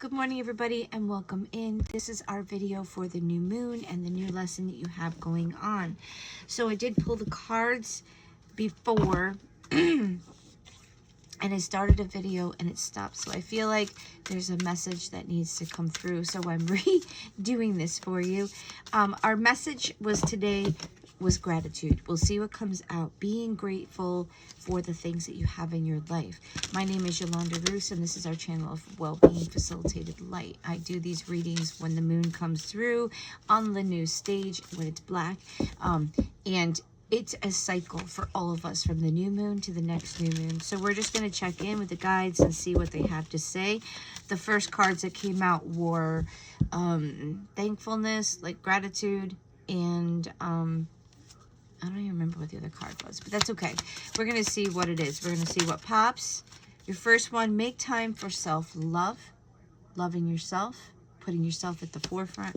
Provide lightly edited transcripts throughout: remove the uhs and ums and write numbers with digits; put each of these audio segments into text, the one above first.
Good morning, everybody, and welcome in. This is our video for the new moon and the new lesson that you have going on. So I did pull the cards before and I started a video and it stopped. So I feel like there's a message that needs to come through. So I'm redoing this for you. Our message today was gratitude. We'll see what comes out. Being grateful for the things that you have in your life. My name is Yolanda Roos, and this is our channel of Well-Being Facilitated Light. I do these readings when the moon comes through on the new stage, when it's black. And it's a cycle for all of us from the new moon to the next new moon. So we're just going to check in with the guides and see what they have to say. The first cards that came out were thankfulness, like gratitude, and I don't even remember what the other card was, but that's okay. We're going to see what it is. We're going to see what pops. Your first one, make time for self-love, loving yourself, putting yourself at the forefront.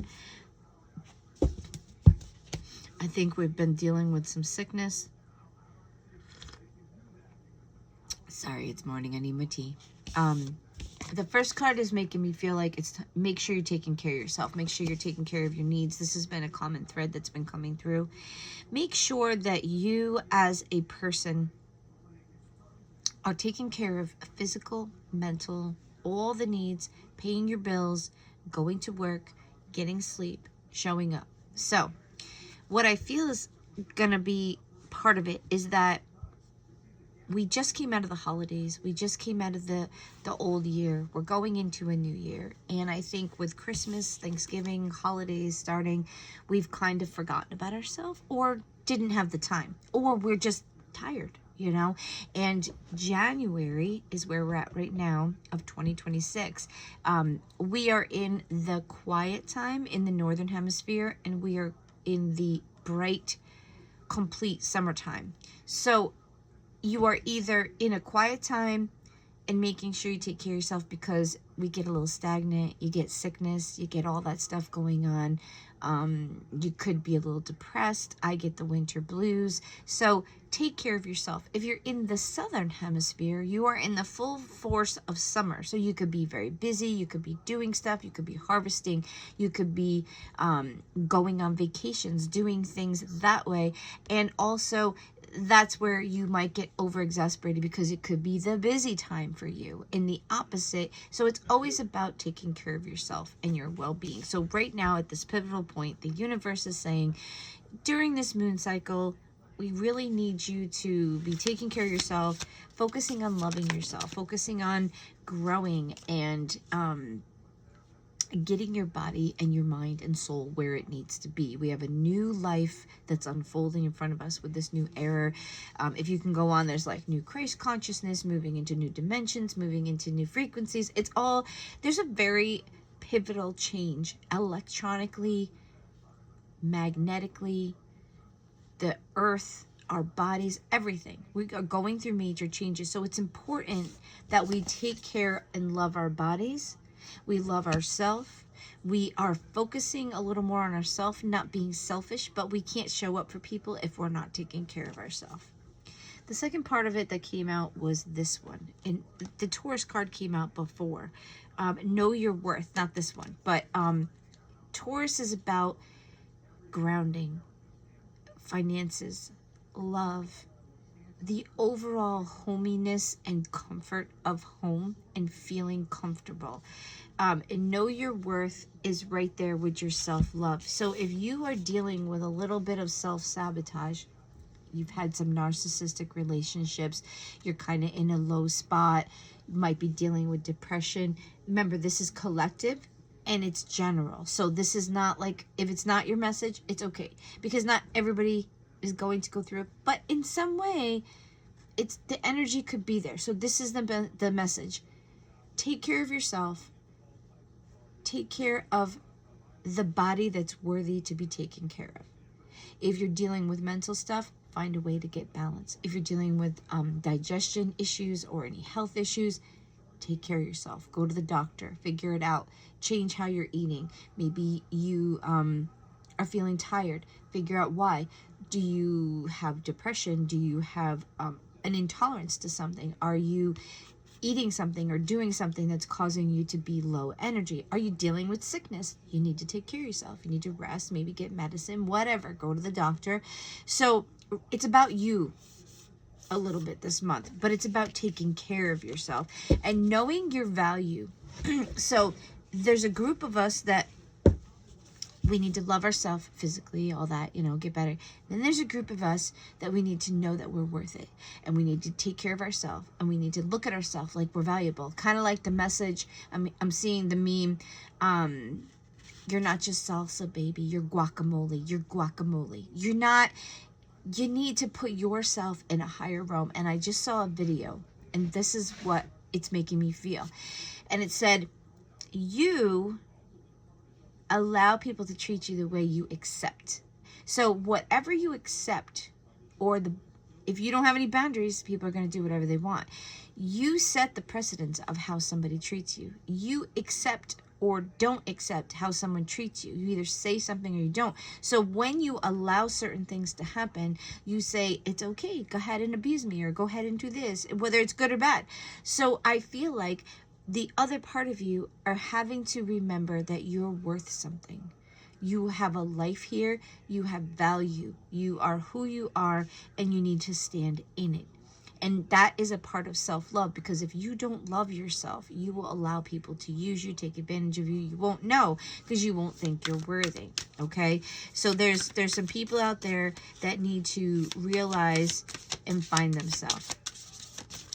I think we've been dealing with some sickness. Sorry, it's morning. I need my tea. The first card is making me feel like it's make sure you're taking care of yourself. Make sure you're taking care of your needs. This has been a common thread that's been coming through. Make sure that you as a person are taking care of physical, mental, all the needs, paying your bills, going to work, getting sleep, showing up. So what I feel is going to be part of it is that we just came out of the holidays. We just came out of the old year. We're going into a new year. And I think with Christmas, Thanksgiving, holidays starting, we've kind of forgotten about ourselves or didn't have the time, or we're just tired, you know? And January is where we're at right now of 2026. We are in the quiet time in the Northern Hemisphere, and we are in the bright, complete summertime. So you are either in a quiet time and making sure you take care of yourself, because we get a little stagnant, you get sickness, you get all that stuff going on. You could be a little depressed. I get the winter blues. So take care of yourself. If you're in the Southern Hemisphere, you are in the full force of summer. So you could be very busy. You could be doing stuff. You could be harvesting. You could be going on vacations, doing things that way. And also, that's where you might get over exasperated because it could be the busy time for you in the opposite. So it's always about taking care of yourself and your well-being. So right now at this pivotal point, the universe is saying during this moon cycle, we really need you to be taking care of yourself, focusing on loving yourself, focusing on growing and getting your body and your mind and soul where it needs to be. We have a new life that's unfolding in front of us with this new era. If you can go on, there's like new Christ consciousness, moving into new dimensions, moving into new frequencies. It's all, there's a very pivotal change electronically, magnetically, the earth, our bodies, everything. We are going through major changes. So it's important that we take care and love our bodies. We love ourselves. We are focusing a little more on ourselves, not being selfish, but we can't show up for people if we're not taking care of ourselves. The second part of it that came out was this one. And the Taurus card came out before. Know your worth, not this one. But Taurus is about grounding, finances, love, the overall hominess and comfort of home and feeling comfortable. And know your worth is right there with your self-love. So if you are dealing with a little bit of self-sabotage, you've had some narcissistic relationships, you're kind of in a low spot, you might be dealing with depression. Remember, this is collective and it's general. So this is not like, if it's not your message, it's okay. Because not everybody is going to go through it, but in some way it's the energy could be there. So this is the message. Take care of yourself. Take care of the body that's worthy to be taken care of. If you're dealing with mental stuff, find a way to get balance. If you're dealing with digestion issues or any health issues, take care of yourself. Go to the doctor, figure it out, change how you're eating. Maybe you are feeling tired, figure out why. Do you have depression? Do you have an intolerance to something? Are you eating something or doing something that's causing you to be low energy? Are you dealing with sickness? You need to take care of yourself. You need to rest, maybe get medicine, whatever, go to the doctor. So it's about you a little bit this month, but it's about taking care of yourself and knowing your value. So there's a group of us that we need to love ourselves physically, all that, get better. Then there's a group of us that we need to know that we're worth it. And we need to take care of ourselves. And we need to look at ourselves like we're valuable. Kind of like the message, I'm seeing the meme, you're not just salsa, baby. You're guacamole. You're guacamole. You're not, you need to put yourself in a higher realm. And I just saw a video. And this is what it's making me feel. And it said, you allow people to treat you the way you accept. So whatever you accept, or if you don't have any boundaries, people are going to do whatever they want. You set the precedence of how somebody treats you. You accept or don't accept how someone treats you. You either say something or you don't. So when you allow certain things to happen, you say, it's okay, go ahead and abuse me, or go ahead and do this, whether it's good or bad. So I feel like the other part of you are having to remember that you're worth something. You have a life here. You have value. You are who you are, and you need to stand in it. And that is a part of self-love, because if you don't love yourself, you will allow people to use you, take advantage of you. You won't know, because you won't think you're worthy. Okay? So there's some people out there that need to realize and find themselves.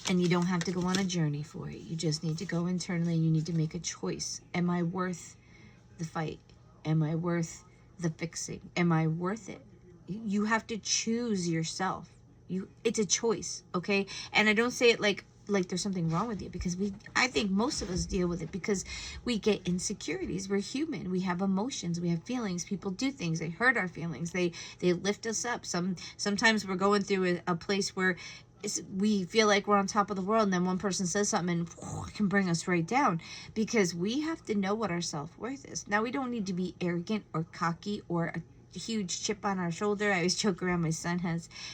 And you don't have to go on a journey for it. You just need to go internally, and you need to make a choice. Am I worth the fight? Am I worth the fixing? Am I worth it? You have to choose yourself. It's a choice, okay? And I don't say it like there's something wrong with you, because I think most of us deal with it because we get insecurities. We're human. We have emotions. We have feelings. People do things. They hurt our feelings. They lift us up. Sometimes we're going through a place where we feel like we're on top of the world, and then one person says something and it can bring us right down, because we have to know what our self-worth is. Now, we don't need to be arrogant or cocky or a huge chip on our shoulder. I always joke around, my son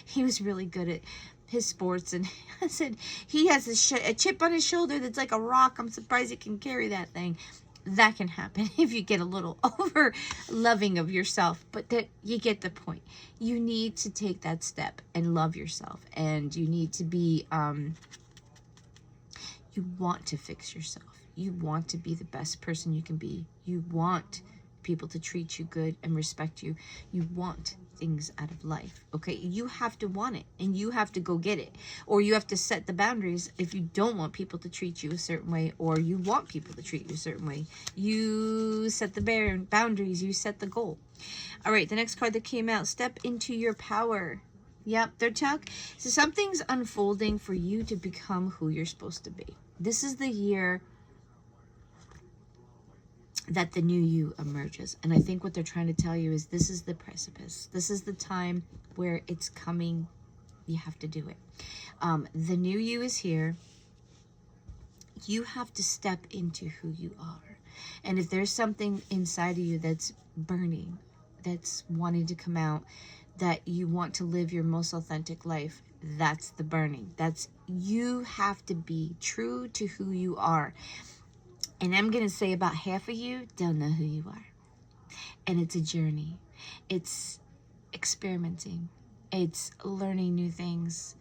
he was really good at his sports, and I said he has a chip on his shoulder that's like a rock. I'm surprised he can carry that thing. That can happen if you get a little over loving of yourself, but that you get the point. You need to take that step and love yourself, and you need to be, you want to fix yourself. You want to be the best person you can be. You want people to treat you good and respect you. You want things out of life, okay? You have to want it, and you have to go get it, or you have to set the boundaries. If you don't want people to treat you a certain way, or you want people to treat you a certain way, you set the boundaries, you set the goal. All right, the next card that came out, step into your power. Yep, they're talking. So something's unfolding for you to become who you're supposed to be. This is the year that the new you emerges. And I think what they're trying to tell you is this is the precipice. This is the time where it's coming. You have to do it. The new you is here. You have to step into who you are. And if there's something inside of you that's burning, that's wanting to come out, that you want to live your most authentic life, that's the burning. You have to be true to who you are. And I'm going to say about half of you don't know who you are. And it's a journey. It's experimenting. It's learning new things,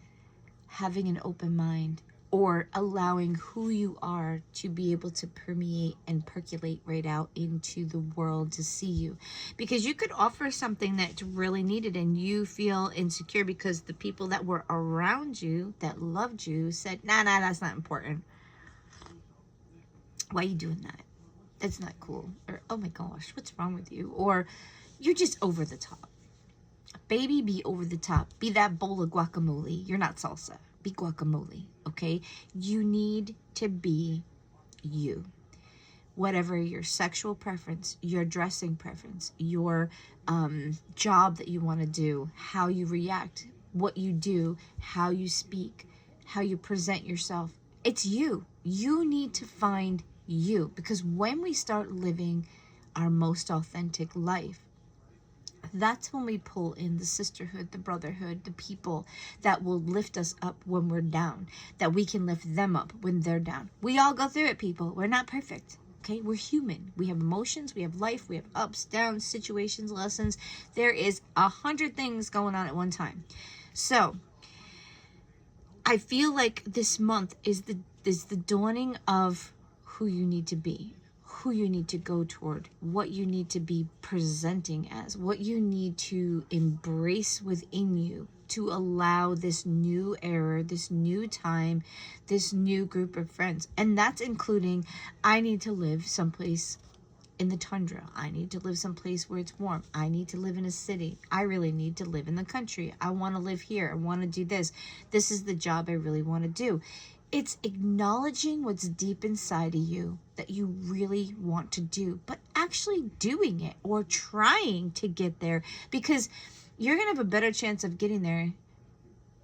having an open mind, or allowing who you are to be able to permeate and percolate right out into the world to see you. Because you could offer something that's really needed, and you feel insecure because the people that were around you that loved you said, nah, that's not important. Why are you doing that? That's not cool. Or, oh my gosh, what's wrong with you? Or, you're just over the top. Baby, be over the top. Be that bowl of guacamole. You're not salsa. Be guacamole, okay? You need to be you. Whatever your sexual preference, your dressing preference, your job that you want to do, how you react, what you do, how you speak, how you present yourself. It's you. You need to find you, because when we start living our most authentic life, That's when we pull in the sisterhood, the brotherhood, the people that will lift us up when we're down, that we can lift them up when they're down. We all go through it, people. We're not perfect. Okay, we're human. We have emotions, we have life, we have ups, downs, situations, lessons. There is 100 things going on at one time. So I feel like this month is the dawning of who you need to be, who you need to go toward, what you need to be presenting as, what you need to embrace within you to allow this new era, this new time, this new group of friends. And that's including, I need to live someplace in the tundra. I need to live someplace where it's warm. I need to live in a city. I really need to live in the country. I want to live here. I want to do this. This is the job I really want to do. It's acknowledging what's deep inside of you that you really want to do, but actually doing it or trying to get there, because you're going to have a better chance of getting there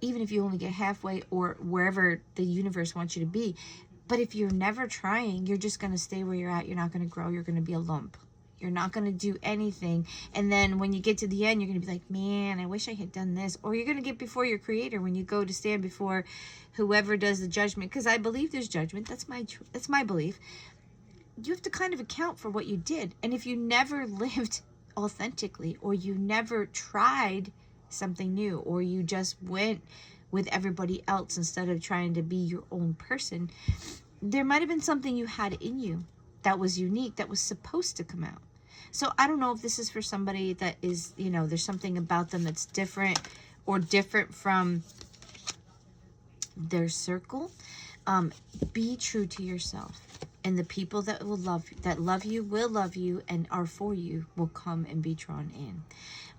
even if you only get halfway or wherever the universe wants you to be. But if you're never trying, you're just going to stay where you're at. You're not going to grow. You're going to be a lump. You're not going to do anything. And then when you get to the end, you're going to be like, man, I wish I had done this. Or you're going to get before your creator when you go to stand before whoever does the judgment. Because I believe there's judgment. That's my belief. You have to kind of account for what you did. And if you never lived authentically, or you never tried something new, or you just went with everybody else instead of trying to be your own person, there might have been something you had in you that was unique, that was supposed to come out. So I don't know if this is for somebody that is, there's something about them that's different or different from their circle. Be true to yourself. And the people that love you will love you, and are for you will come and be drawn in.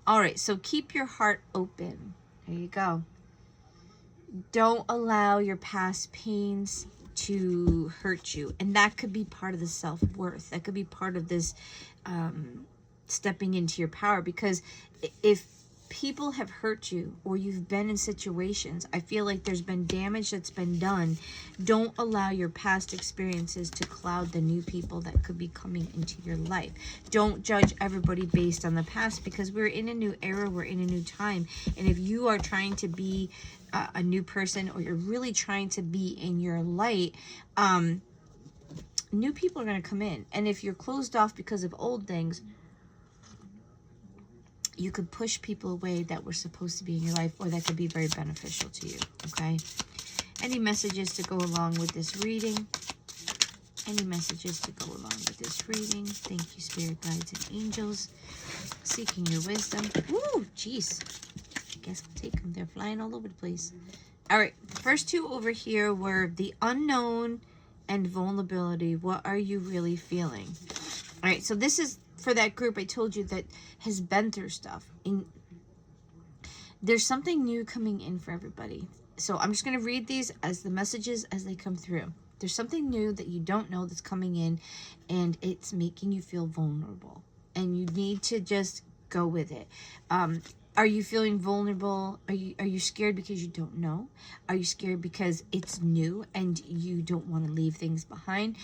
All right, so keep your heart open. There you go. Don't allow your past pains to hurt you. And that could be part of the self-worth. That could be part of this stepping into your power. Because if people have hurt you, or you've been in situations, I feel like there's been damage that's been done. Don't allow your past experiences to cloud the new people that could be coming into your life. Don't judge everybody based on the past, because we're in a new era, we're in a new time. And if you are trying to be a new person, or you're really trying to be in your light, new people are going to come in. And if you're closed off because of old things, you could push people away that were supposed to be in your life, or that could be very beneficial to you, okay? Any messages to go along with this reading? Any messages to go along with this reading? Thank you, spirit guides and angels. Seeking your wisdom. Woo, jeez. I guess I'll take them. They're flying all over the place. All right, the first two over here were the unknown and vulnerability. What are you really feeling? All right, so this is for that group I told you that has been through stuff. There's something new coming in for everybody. So I'm just going to read these as the messages as they come through. There's something new that you don't know that's coming in, and it's making you feel vulnerable. And you need to just go with it. Are you feeling vulnerable? Are you scared because you don't know? Are you scared because it's new and you don't want to leave things behind?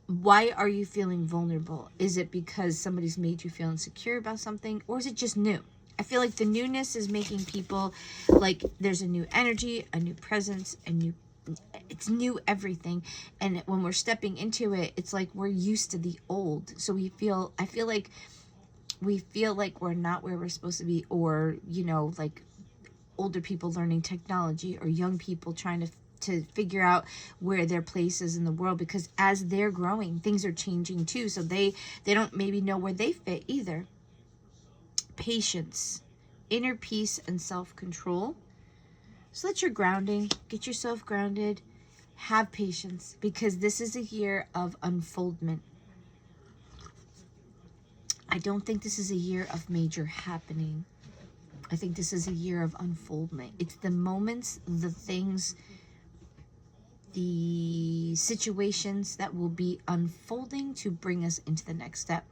Why are you feeling vulnerable? Is it because somebody's made you feel insecure about something, or is it just new? I feel like the newness is making people like there's a new energy, a new presence, it's new everything. And when we're stepping into it, it's like we're used to the old. So I feel like we feel like we're not where we're supposed to be, or, like older people learning technology, or young people trying to figure out where their place is in the world, because as they're growing, things are changing too. So they don't maybe know where they fit either. Patience, inner peace, and self-control. So let your grounding, get yourself grounded, have patience, because this is a year of unfoldment. I don't think this is a year of major happening. I think this is a year of unfoldment. It's the moments, the things, the situations that will be unfolding to bring us into the next step.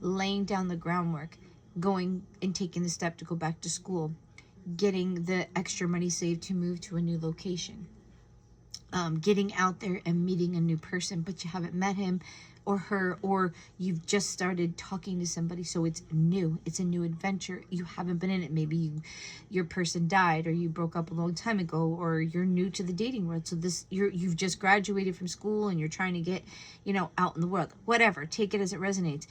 Laying down the groundwork, going and taking the step to go back to school, getting the extra money saved to move to a new location, getting out there and meeting a new person, but you haven't met him, or her, or you've just started talking to somebody, so it's new, it's a new adventure, you haven't been in it, maybe your person died, or you broke up a long time ago, or you're new to the dating world, so you've just graduated from school and you're trying to get, out in the world, whatever, take it as it resonates.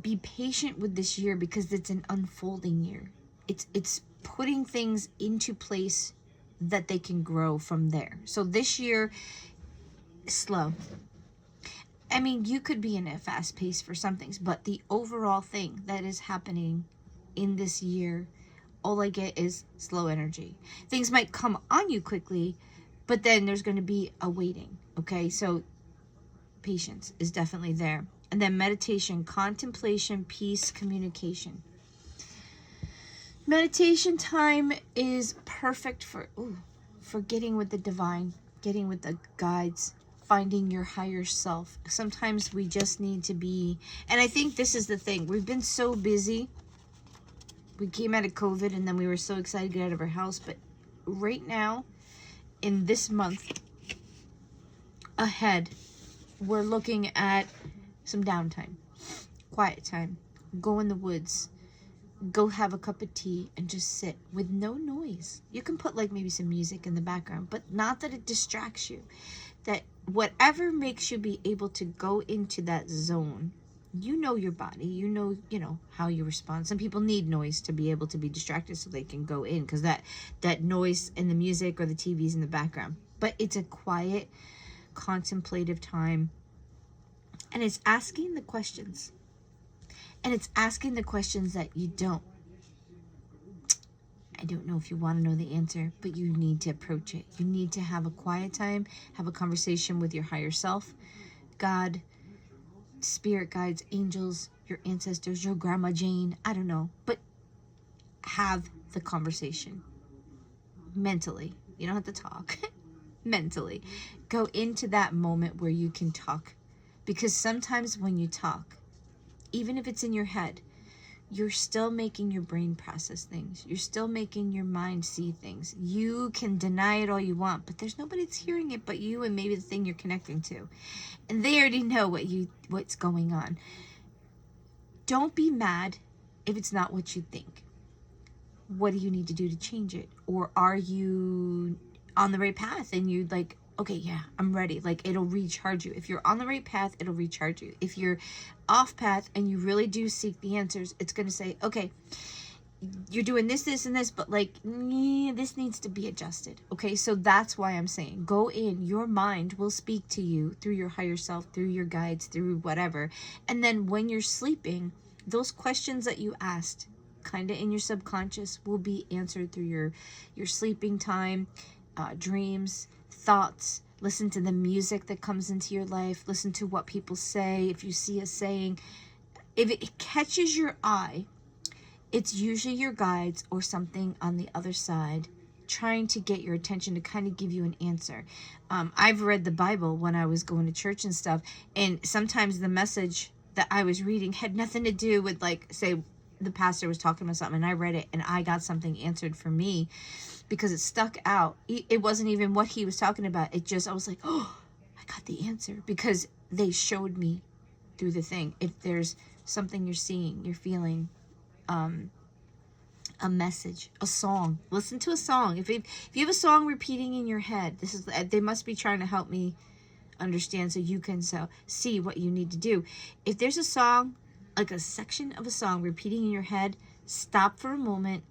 Be patient with this year, because it's an unfolding year. It's putting things into place that they can grow from there. So this year, slow. I mean, you could be in a fast pace for some things, but the overall thing that is happening in this year, all I get is slow energy. Things might come on you quickly, but then there's going to be a waiting. Okay, so patience is definitely there. And then meditation, contemplation, peace, communication. Meditation time is perfect for getting with the divine, getting with the guides, finding your higher self. Sometimes we just need to be, and I think this is the thing, we've been so busy. We came out of COVID and then we were so excited to get out of our house, but right now, in this month ahead, we're looking at some downtime, quiet time, go in the woods, go have a cup of tea and just sit with no noise. You can put like maybe some music in the background, but not that it distracts you. That whatever makes you be able to go into that zone, your body, you know how you respond. Some people need noise to be able to be distracted so they can go in, because that noise in the music or the TV's in the background. But it's a quiet, contemplative time, and it's asking the questions. And it's asking the questions that I don't know if you want to know the answer, but you need to approach it. You need to have a quiet time, have a conversation with your higher self, God, spirit guides, angels, your ancestors, your grandma Jane, I don't know, but have the conversation mentally. You don't have to talk. Mentally. Go into that moment where you can talk, because sometimes when you talk, even if it's in your head, you're still making your brain process things. You're still making your mind see things. You can deny it all you want, but there's nobody that's hearing it but you and maybe the thing you're connecting to. And they already know what's going on. Don't be mad if it's not what you think. What do you need to do to change it? Or are you on the right path and you like, okay, yeah, I'm ready. Like, it'll recharge you. If you're on the right path, it'll recharge you. If you're off path and you really do seek the answers, it's going to say, okay, you're doing this, this, and this, but like, this needs to be adjusted. Okay, so that's why I'm saying, go in. Your mind will speak to you through your higher self, through your guides, through whatever. And then when you're sleeping, those questions that you asked, kind of in your subconscious, will be answered through your sleeping time, dreams, thoughts. Listen to the music that comes into your life. Listen to what people say. If you see a saying, if it catches your eye, it's usually your guides or something on the other side trying to get your attention to kind of give you an answer. I've read the Bible when I was going to church and stuff, and sometimes the message that I was reading had nothing to do with, like, say the pastor was talking about something and I read it and I got something answered for me because it stuck out. It wasn't even what he was talking about. It just, I was like, oh, I got the answer, because they showed me through the thing. If there's something you're seeing, you're feeling, a message, a song, listen to a song. If you have a song repeating in your head, they must be trying to help me understand so you can see what you need to do. If there's a song, like a section of a song repeating in your head, stop for a moment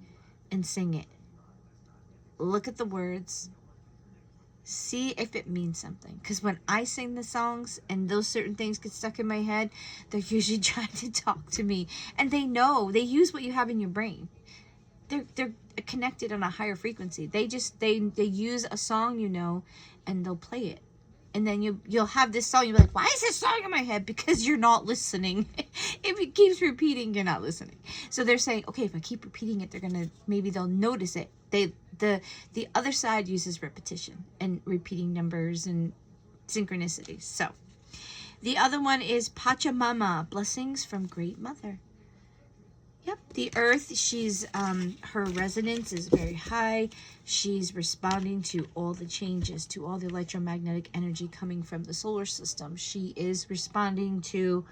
and sing it. Look at the words. See if it means something. Because when I sing the songs and those certain things get stuck in my head, they're usually trying to talk to me. And they know. They use what you have in your brain. They're connected on a higher frequency. They use a song, and they'll play it. And then you'll have this song, you'll be like, why is this song in my head? Because you're not listening. If it keeps repeating, you're not listening. So they're saying, okay, if I keep repeating it, maybe they'll notice it. The other side uses repetition and repeating numbers and synchronicities. So the other one is Pachamama, blessings from Great Mother. Yep, the Earth, she's, her resonance is very high. She's responding to all the changes, to all the electromagnetic energy coming from the solar system. She is responding to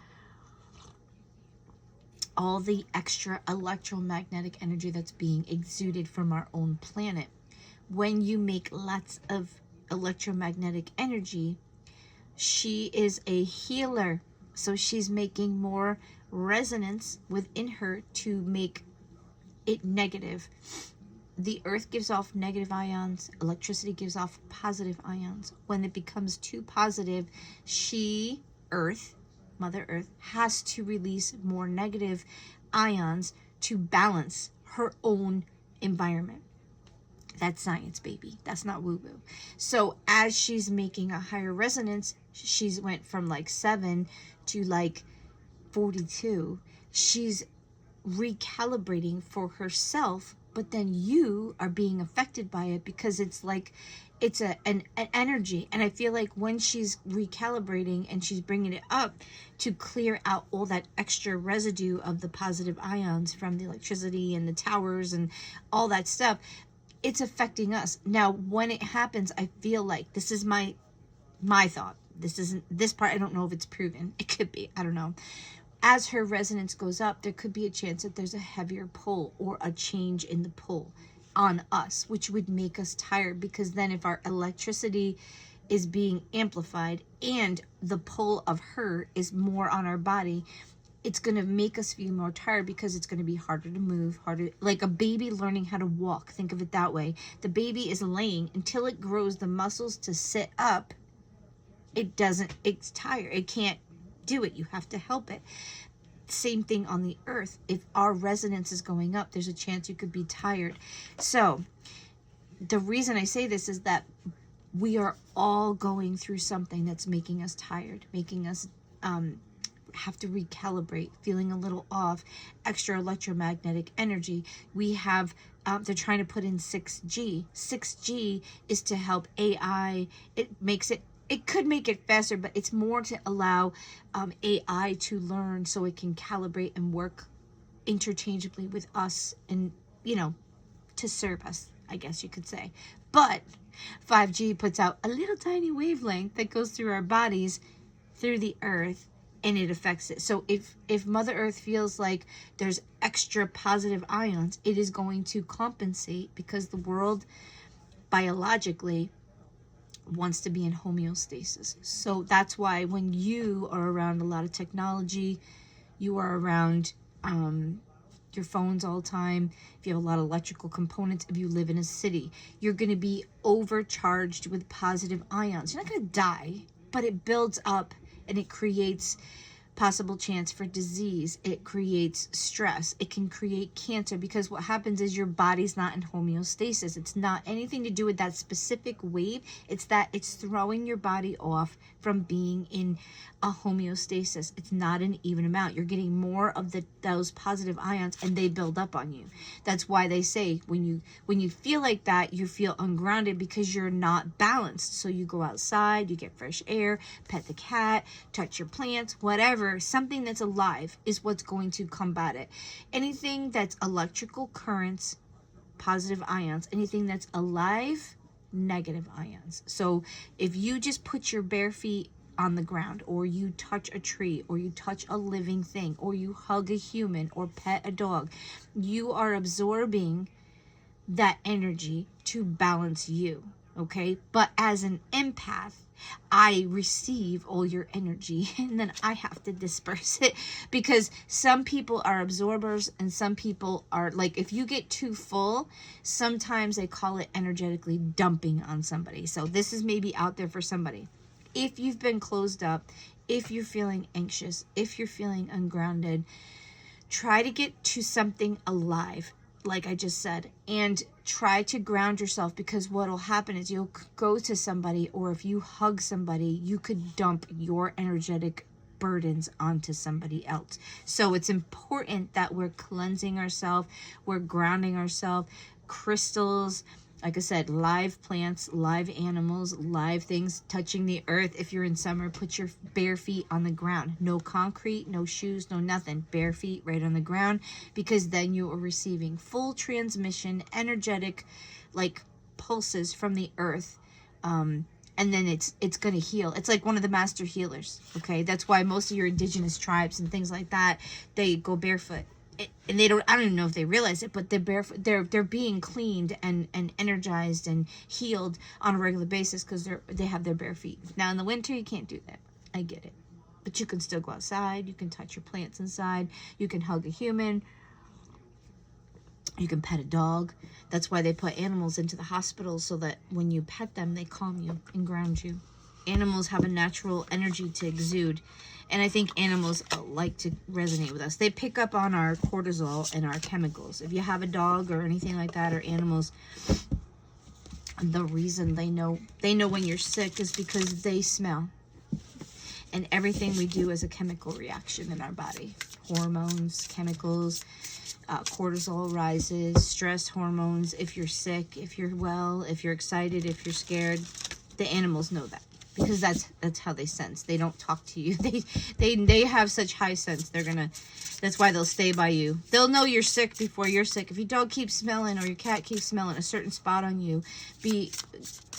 all the extra electromagnetic energy that's being exuded from our own planet. When you make lots of electromagnetic energy, she is a healer. So she's making more resonance within her to make it negative. The Earth gives off negative ions. Electricity gives off positive ions. When it becomes too positive, she, Earth, Mother Earth, has to release more negative ions to balance her own environment. That's science, baby. That's not woo-woo. So as she's making a higher resonance, she's went from like 7 to like 42. She's recalibrating for herself, but then you are being affected by it because it's like it's an energy. And I feel like when she's recalibrating and she's bringing it up to clear out all that extra residue of the positive ions from the electricity and the towers and all that stuff, it's affecting us. Now when it happens, I feel like, this is my thought, this part, I don't know if it's proven, it could be, I don't know, as her resonance goes up, there could be a chance that there's a heavier pull or a change in the pull on us, which would make us tired, because then if our electricity is being amplified and the pull of her is more on our body, it's going to make us feel more tired because it's going to be harder to move, harder, like a baby learning how to walk. Think of it that way. The baby is laying until it grows the muscles to sit up. It's tired. It can't do it. You have to help it. Same thing on the Earth. If our resonance is going up, there's a chance you could be tired. So the reason I say this is that we are all going through something that's making us tired, making us have to recalibrate, feeling a little off, extra electromagnetic energy. We have, they're trying to put in 6G. 6G is to help AI. It could make it faster, but it's more to allow AI to learn so it can calibrate and work interchangeably with us and, to serve us, I guess you could say. But 5G puts out a little tiny wavelength that goes through our bodies, through the Earth, and it affects it. So if Mother Earth feels like there's extra positive ions, it is going to compensate, because the world biologically wants to be in homeostasis. So that's why when you are around a lot of technology, you are around your phones all the time, if you have a lot of electrical components, if you live in a city, you're going to be overcharged with positive ions. You're not going to die, but it builds up and it creates possible chance for disease. It creates stress. It can create cancer, because what happens is your body's not in homeostasis. It's not anything to do with that specific wave. It's that it's throwing your body off from being in a homeostasis. It's not an even amount. You're getting more of those positive ions, and they build up on you. That's why they say when you feel like that, you feel ungrounded, because you're not balanced. So you go outside, you get fresh air, pet the cat, touch your plants, whatever. Something that's alive is what's going to combat it. Anything that's electrical currents, positive ions. Anything that's alive, negative ions. So if you just put your bare feet on the ground, or you touch a tree, or you touch a living thing, or you hug a human or pet a dog, you are absorbing that energy to balance you. Okay? But as an empath, I receive all your energy, and then I have to disperse it, because some people are absorbers and some people are like, if you get too full, sometimes they call it energetically dumping on somebody. So this is maybe out there for somebody. If you've been closed up, if you're feeling anxious, if you're feeling ungrounded, try to get to something alive, like I just said, and try to ground yourself, because what will happen is you'll go to somebody, or if you hug somebody, you could dump your energetic burdens onto somebody else. So it's important that we're cleansing ourselves, we're grounding ourselves. Crystals, Like I said, live plants, live animals, live things touching the earth. If you're in summer, put your bare feet on the ground. No concrete, no shoes, no nothing. Bare feet right on the ground, because then you are receiving full transmission, energetic, like pulses from the earth. And then it's going to heal. It's like one of the master healers, okay? That's why most of your indigenous tribes and things like that, they go barefoot. And they don't, I don't even know if they realize it, but they're barefoot, they're being cleaned and energized and healed on a regular basis, because they have their bare feet. Now in the winter you can't do that. I get it. But you can still go outside, you can touch your plants inside, you can hug a human, you can pet a dog. That's why they put animals into the hospital, so that when you pet them, they calm you and ground you. Animals have a natural energy to exude. And I think animals like to resonate with us. They pick up on our cortisol and our chemicals. If you have a dog or anything like that, or animals, the reason they know when you're sick is because they smell. And everything we do is a chemical reaction in our body. Hormones, chemicals, cortisol rises, stress hormones. If you're sick, if you're well, if you're excited, if you're scared, the animals know that, because that's how they sense. They don't talk to you. They have such high sense. That's why they'll stay by you. They'll know you're sick before you're sick. If your dog keeps smelling, or your cat keeps smelling a certain spot on you, be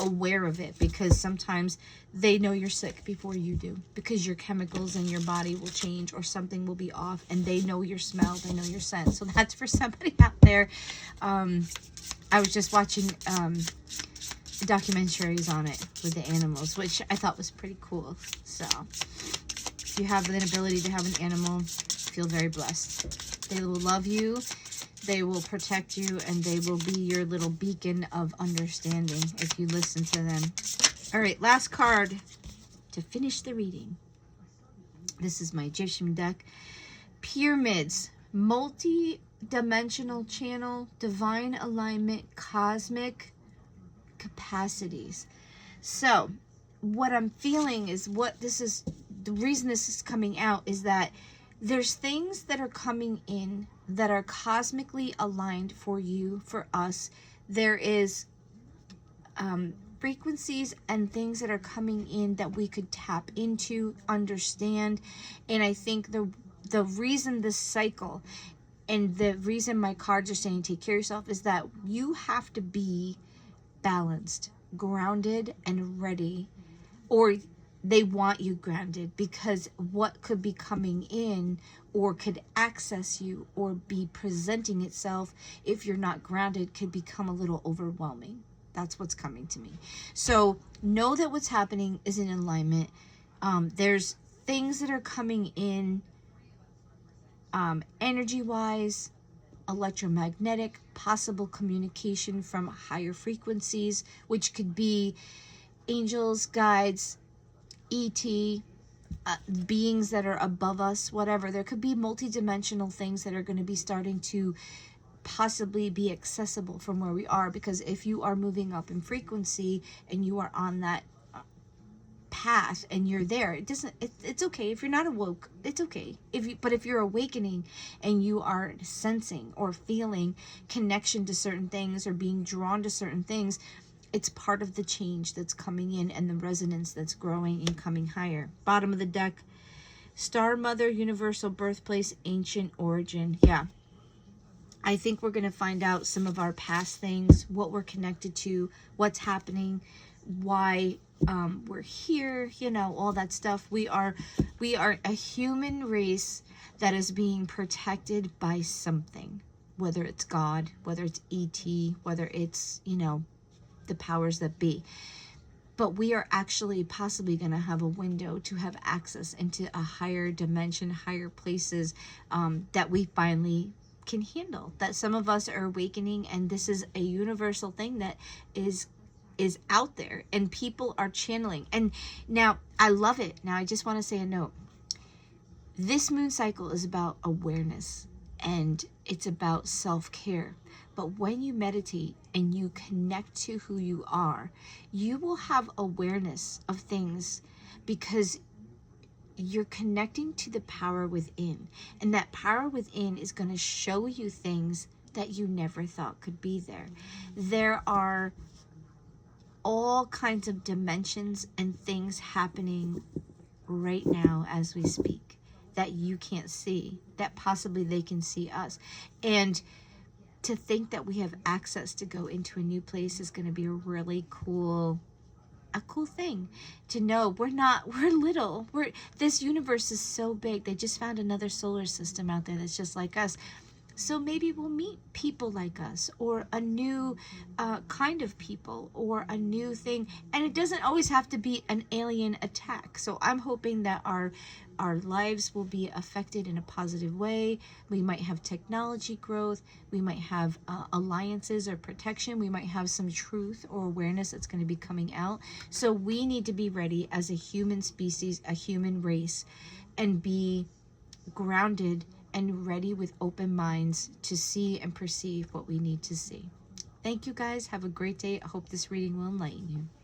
aware of it, because sometimes they know you're sick before you do, because your chemicals in your body will change, or something will be off, and they know your smell, they know your scent. So that's for somebody out there. I was just watching documentaries on it with the animals, which I thought was pretty cool. So if you have an ability to have an animal, feel very blessed. They will love you, they will protect you, and they will be your little beacon of understanding if you listen to them. All right, last card to finish the reading. This is my Egyptian deck. Pyramids, multi-dimensional channel, divine alignment, cosmic capacities. So what I'm feeling is, the reason this is coming out is that there's things that are coming in that are cosmically aligned for you, for us. There is frequencies and things that are coming in that we could tap into, understand. And I think the reason this cycle, and the reason my cards are saying take care of yourself, is that you have to be balanced, grounded, and ready, or they want you grounded, because what could be coming in or could access you or be presenting itself, if you're not grounded, could become a little overwhelming. That's what's coming to me. So know that what's happening is in alignment. There's things that are coming in energy wise, electromagnetic, possible communication from higher frequencies, which could be angels, guides, ET, beings that are above us, whatever. There could be multidimensional things that are going to be starting to possibly be accessible from where we are, because if you are moving up in frequency and you are on that path and you're there, it's okay if you're not awoke. It's okay but if you're awakening and you are sensing or feeling connection to certain things or being drawn to certain things, it's part of the change that's coming in and the resonance that's growing and coming higher. Bottom of the deck, Star Mother, universal birthplace, ancient origin. Yeah, I think we're going to find out some of our past things, what we're connected to, what's happening, why we're here, all that stuff. We are a human race that is being protected by something, whether it's God, whether it's ET, whether it's, the powers that be. But we are actually possibly going to have a window to have access into a higher dimension, higher places that we finally can handle, that some of us are awakening, and this is a universal thing that is out there and people are channeling. And now I love it. Now I just want to say a note. This moon cycle is about awareness and it's about self-care. But when you meditate and you connect to who you are, you will have awareness of things, because you're connecting to the power within, and that power within is going to show you things that you never thought could be there. There are all kinds of dimensions and things happening right now as we speak that you can't see, that possibly they can see us. And to think that we have access to go into a new place is going to be a really cool thing to know. We're little. This universe is so big. They just found another solar system out there that's just like us. So maybe we'll meet people like us, or a new kind of people, or a new thing. And it doesn't always have to be an alien attack. So I'm hoping that our lives will be affected in a positive way. We might have technology growth. We might have alliances or protection. We might have some truth or awareness that's going to be coming out. So we need to be ready as a human species, a human race, and be grounded and ready with open minds to see and perceive what we need to see. Thank you guys. Have a great day. I hope this reading will enlighten you.